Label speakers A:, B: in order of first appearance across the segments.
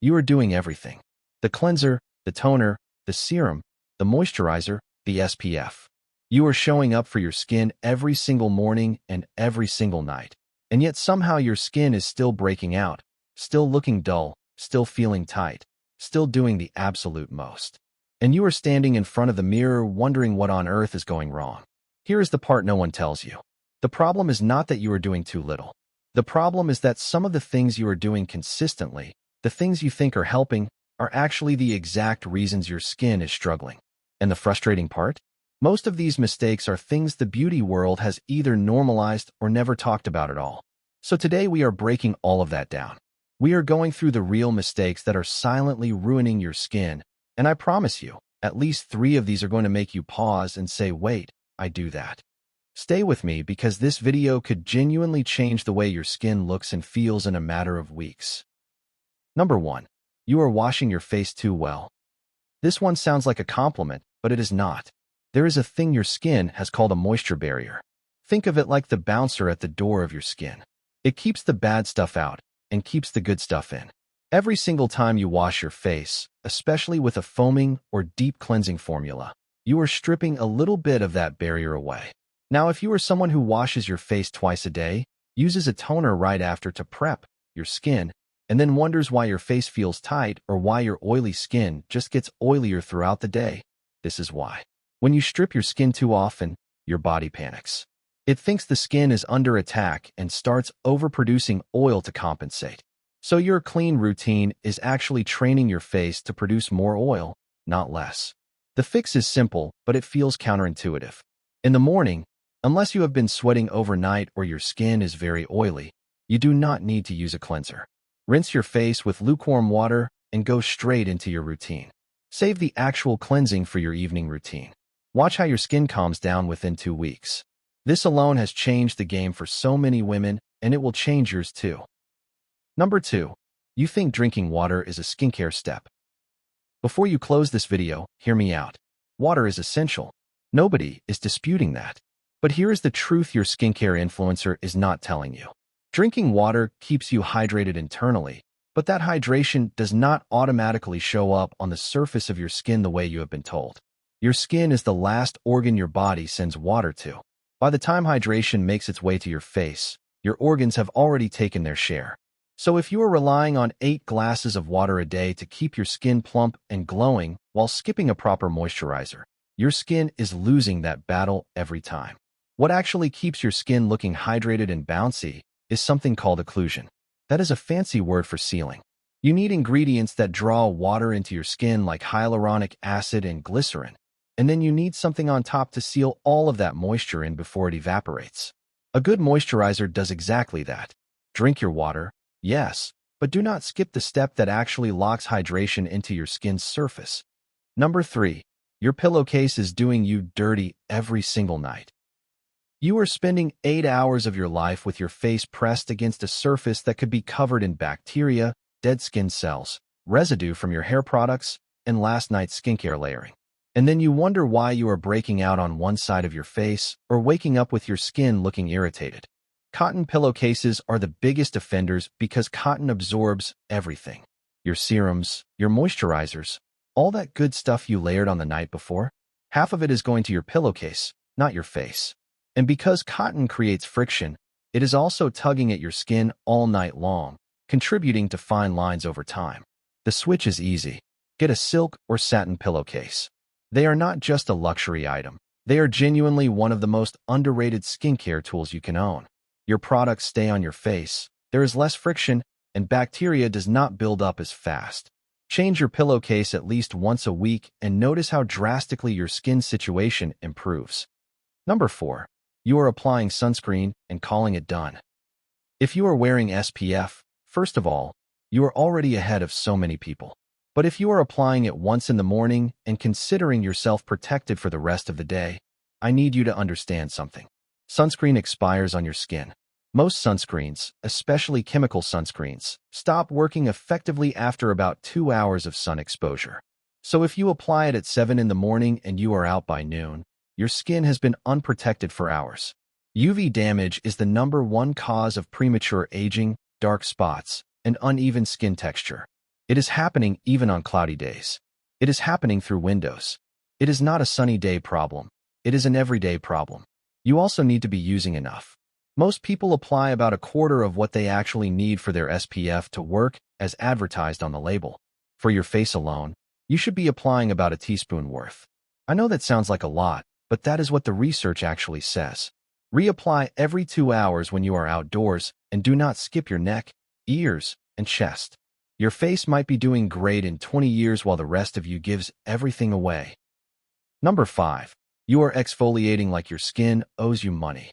A: You are doing everything. The cleanser, the toner, the serum, the moisturizer, the SPF. You are showing up for your skin every single morning and every single night. And yet somehow your skin is still breaking out, still looking dull, still feeling tight, still doing the absolute most. And you are standing in front of the mirror wondering what on earth is going wrong. Here is the part no one tells you. The problem is not that you are doing too little. The problem is that some of the things you are doing consistently, the things you think are helping, are actually the exact reasons your skin is struggling. And the frustrating part? Most of these mistakes are things the beauty world has either normalized or never talked about at all. So today we are breaking all of that down. We are going through the real mistakes that are silently ruining your skin, and I promise you, at least 3 of these are going to make you pause and say, wait, I do that. Stay with me because this video could genuinely change the way your skin looks and feels in a matter of weeks. Number 1. You are washing your face too well. This one sounds like a compliment, but it is not. There is a thing your skin has called a moisture barrier. Think of it like the bouncer at the door of your skin. It keeps the bad stuff out and keeps the good stuff in. Every single time you wash your face, especially with a foaming or deep cleansing formula, you are stripping a little bit of that barrier away. Now, if you are someone who washes your face twice a day, uses a toner right after to prep your skin, and then wonders why your face feels tight or why your oily skin just gets oilier throughout the day, this is why. When you strip your skin too often, your body panics. It thinks the skin is under attack and starts overproducing oil to compensate. So your clean routine is actually training your face to produce more oil, not less. The fix is simple, but it feels counterintuitive. In the morning, unless you have been sweating overnight or your skin is very oily, you do not need to use a cleanser. Rinse your face with lukewarm water and go straight into your routine. Save the actual cleansing for your evening routine. Watch how your skin calms down within 2 weeks. This alone has changed the game for so many women, and it will change yours too. Number 2. You think drinking water is a skincare step. Before you close this video, hear me out. Water is essential. Nobody is disputing that. But here is the truth your skincare influencer is not telling you. Drinking water keeps you hydrated internally, but that hydration does not automatically show up on the surface of your skin the way you have been told. Your skin is the last organ your body sends water to. By the time hydration makes its way to your face, your organs have already taken their share. So if you are relying on 8 glasses of water a day to keep your skin plump and glowing while skipping a proper moisturizer, your skin is losing that battle every time. What actually keeps your skin looking hydrated and bouncy is something called occlusion. That is a fancy word for sealing. You need ingredients that draw water into your skin like hyaluronic acid and glycerin, and then you need something on top to seal all of that moisture in before it evaporates. A good moisturizer does exactly that. Drink your water, yes, but do not skip the step that actually locks hydration into your skin's surface. Number 3. Your pillowcase is doing you dirty every single night. You are spending 8 hours of your life with your face pressed against a surface that could be covered in bacteria, dead skin cells, residue from your hair products, and last night's skincare layering. And then you wonder why you are breaking out on one side of your face or waking up with your skin looking irritated. Cotton pillowcases are the biggest offenders because cotton absorbs everything. Your serums, your moisturizers, all that good stuff you layered on the night before. Half of it is going to your pillowcase, not your face. And because cotton creates friction, it is also tugging at your skin all night long, contributing to fine lines over time. The switch is easy. Get a silk or satin pillowcase. They are not just a luxury item. They are genuinely one of the most underrated skincare tools you can own. Your products stay on your face, there is less friction, and bacteria does not build up as fast. Change your pillowcase at least once a week and notice how drastically your skin situation improves. Number 4. You are applying sunscreen and calling it done. If you are wearing SPF, first of all, you are already ahead of so many people. But if you are applying it once in the morning and considering yourself protected for the rest of the day, I need you to understand something. Sunscreen expires on your skin. Most sunscreens, especially chemical sunscreens, stop working effectively after about 2 hours of sun exposure. So if you apply it at 7 in the morning and you are out by noon, your skin has been unprotected for hours. UV damage is the #1 cause of premature aging, dark spots, and uneven skin texture. It is happening even on cloudy days. It is happening through windows. It is not a sunny day problem. It is an everyday problem. You also need to be using enough. Most people apply about a quarter of what they actually need for their SPF to work as advertised on the label. For your face alone, you should be applying about a teaspoon worth. I know that sounds like a lot, but that is what the research actually says. Reapply every 2 hours when you are outdoors, and do not skip your neck, ears, and chest. Your face might be doing great in 20 years while the rest of you gives everything away. Number 5. You are exfoliating like your skin owes you money.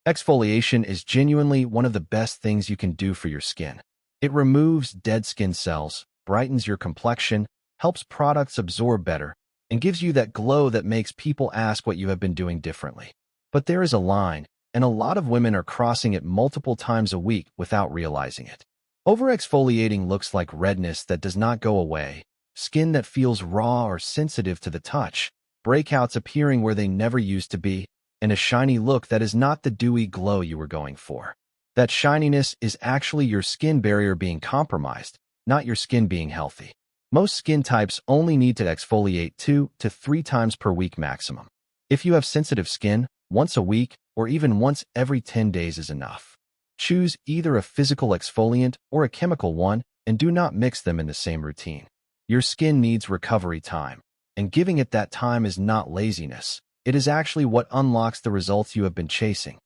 A: Exfoliation is genuinely one of the best things you can do for your skin. It removes dead skin cells, brightens your complexion, helps products absorb better, and gives you that glow that makes people ask what you have been doing differently. But there is a line, and a lot of women are crossing it multiple times a week without realizing it. Over-exfoliating looks like redness that does not go away, skin that feels raw or sensitive to the touch, breakouts appearing where they never used to be, and a shiny look that is not the dewy glow you were going for. That shininess is actually your skin barrier being compromised, not your skin being healthy. Most skin types only need to exfoliate 2 to 3 times per week maximum. If you have sensitive skin, once a week or even once every 10 days is enough. Choose either a physical exfoliant or a chemical one and do not mix them in the same routine. Your skin needs recovery time, and giving it that time is not laziness. It is actually what unlocks the results you have been chasing.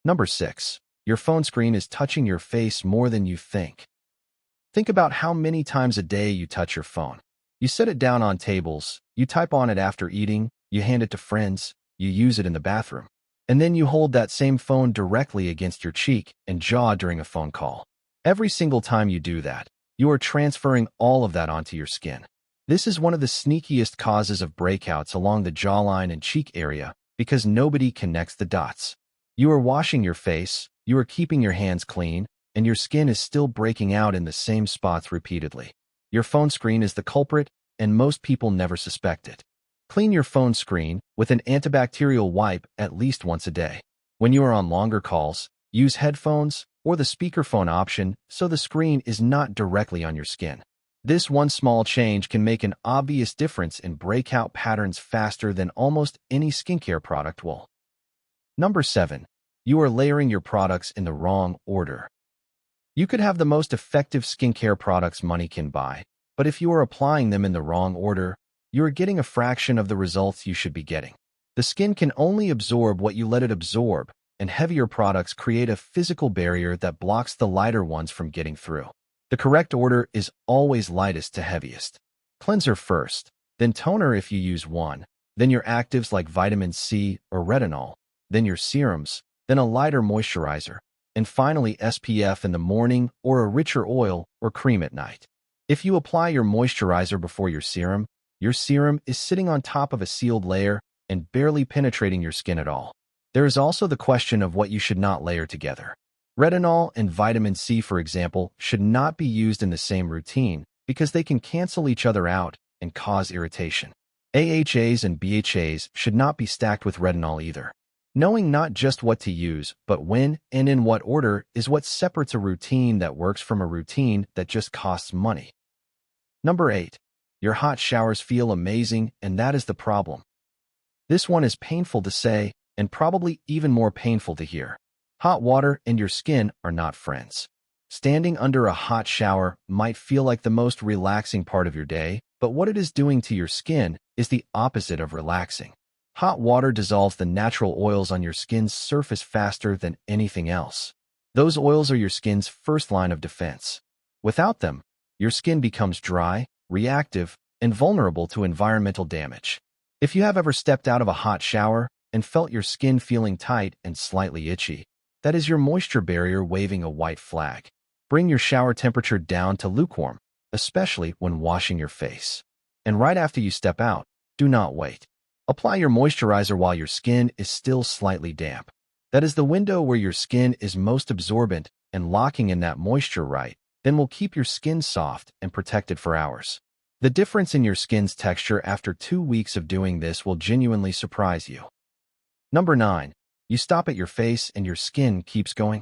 A: Number 6. Your phone screen is touching your face more than you think. Think about how many times a day you touch your phone. You set it down on tables, you type on it after eating, you hand it to friends, you use it in the bathroom. And then you hold that same phone directly against your cheek and jaw during a phone call. Every single time you do that, you are transferring all of that onto your skin. This is one of the sneakiest causes of breakouts along the jawline and cheek area because nobody connects the dots. You are washing your face, you are keeping your hands clean, and your skin is still breaking out in the same spots repeatedly. Your phone screen is the culprit, and most people never suspect it. Clean your phone screen with an antibacterial wipe at least once a day. When you are on longer calls, use headphones or the speakerphone option so the screen is not directly on your skin. This one small change can make an obvious difference in breakout patterns faster than almost any skincare product will. Number 7. You are layering your products in the wrong order. You could have the most effective skincare products money can buy, but if you are applying them in the wrong order, you are getting a fraction of the results you should be getting. The skin can only absorb what you let it absorb, and heavier products create a physical barrier that blocks the lighter ones from getting through. The correct order is always lightest to heaviest. Cleanser first, then toner if you use one, then your actives like vitamin C or retinol, then your serums, then a lighter moisturizer, and finally SPF in the morning or a richer oil or cream at night. If you apply your moisturizer before your serum is sitting on top of a sealed layer and barely penetrating your skin at all. There is also the question of what you should not layer together. Retinol and vitamin C, for example, should not be used in the same routine because they can cancel each other out and cause irritation. AHAs and BHAs should not be stacked with retinol either. Knowing not just what to use, but when and in what order is what separates a routine that works from a routine that just costs money. Number 8. Your hot showers feel amazing, and that is the problem. This one is painful to say, and probably even more painful to hear. Hot water and your skin are not friends. Standing under a hot shower might feel like the most relaxing part of your day, but what it is doing to your skin is the opposite of relaxing. Hot water dissolves the natural oils on your skin's surface faster than anything else. Those oils are your skin's first line of defense. Without them, your skin becomes dry, reactive, and vulnerable to environmental damage. If you have ever stepped out of a hot shower and felt your skin feeling tight and slightly itchy, that is your moisture barrier waving a white flag. Bring your shower temperature down to lukewarm, especially when washing your face. And right after you step out, do not wait. Apply your moisturizer while your skin is still slightly damp. That is the window where your skin is most absorbent, and locking in that moisture right then will keep your skin soft and protected for hours. The difference in your skin's texture after 2 weeks of doing this will genuinely surprise you. Number 9. You stop at your face and your skin keeps going.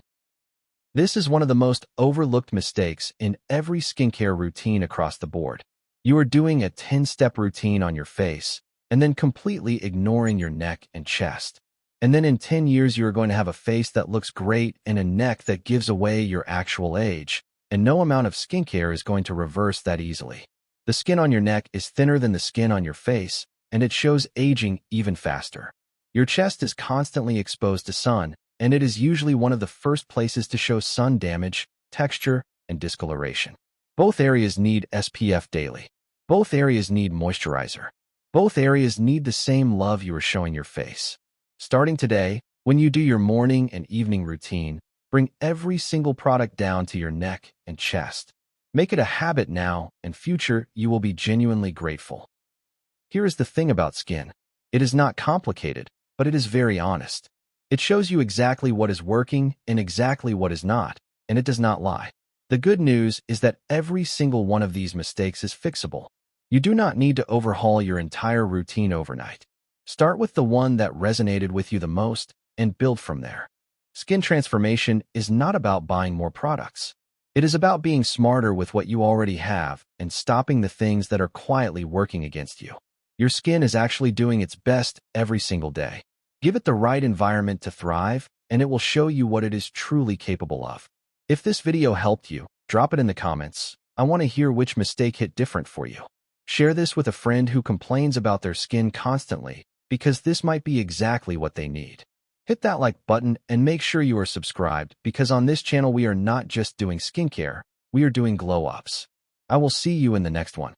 A: This is one of the most overlooked mistakes in every skincare routine across the board. You are doing a 10-step routine on your face and then completely ignoring your neck and chest. And then in 10 years, you are going to have a face that looks great and a neck that gives away your actual age, and no amount of skincare is going to reverse that easily. The skin on your neck is thinner than the skin on your face, and it shows aging even faster. Your chest is constantly exposed to sun, and it is usually one of the first places to show sun damage, texture, and discoloration. Both areas need SPF daily. Both areas need moisturizer. Both areas need the same love you are showing your face. Starting today, when you do your morning and evening routine, bring every single product down to your neck and chest. Make it a habit now, and future you will be genuinely grateful. Here is the thing about skin. It is not complicated, but it is very honest. It shows you exactly what is working and exactly what is not, and it does not lie. The good news is that every single one of these mistakes is fixable. You do not need to overhaul your entire routine overnight. Start with the one that resonated with you the most and build from there. Skin transformation is not about buying more products. It is about being smarter with what you already have and stopping the things that are quietly working against you. Your skin is actually doing its best every single day. Give it the right environment to thrive, and it will show you what it is truly capable of. If this video helped you, drop it in the comments. I want to hear which mistake hit different for you. Share this with a friend who complains about their skin constantly, because this might be exactly what they need. Hit that like button and make sure you are subscribed, because on this channel we are not just doing skincare, we are doing glow ups. I will see you in the next one.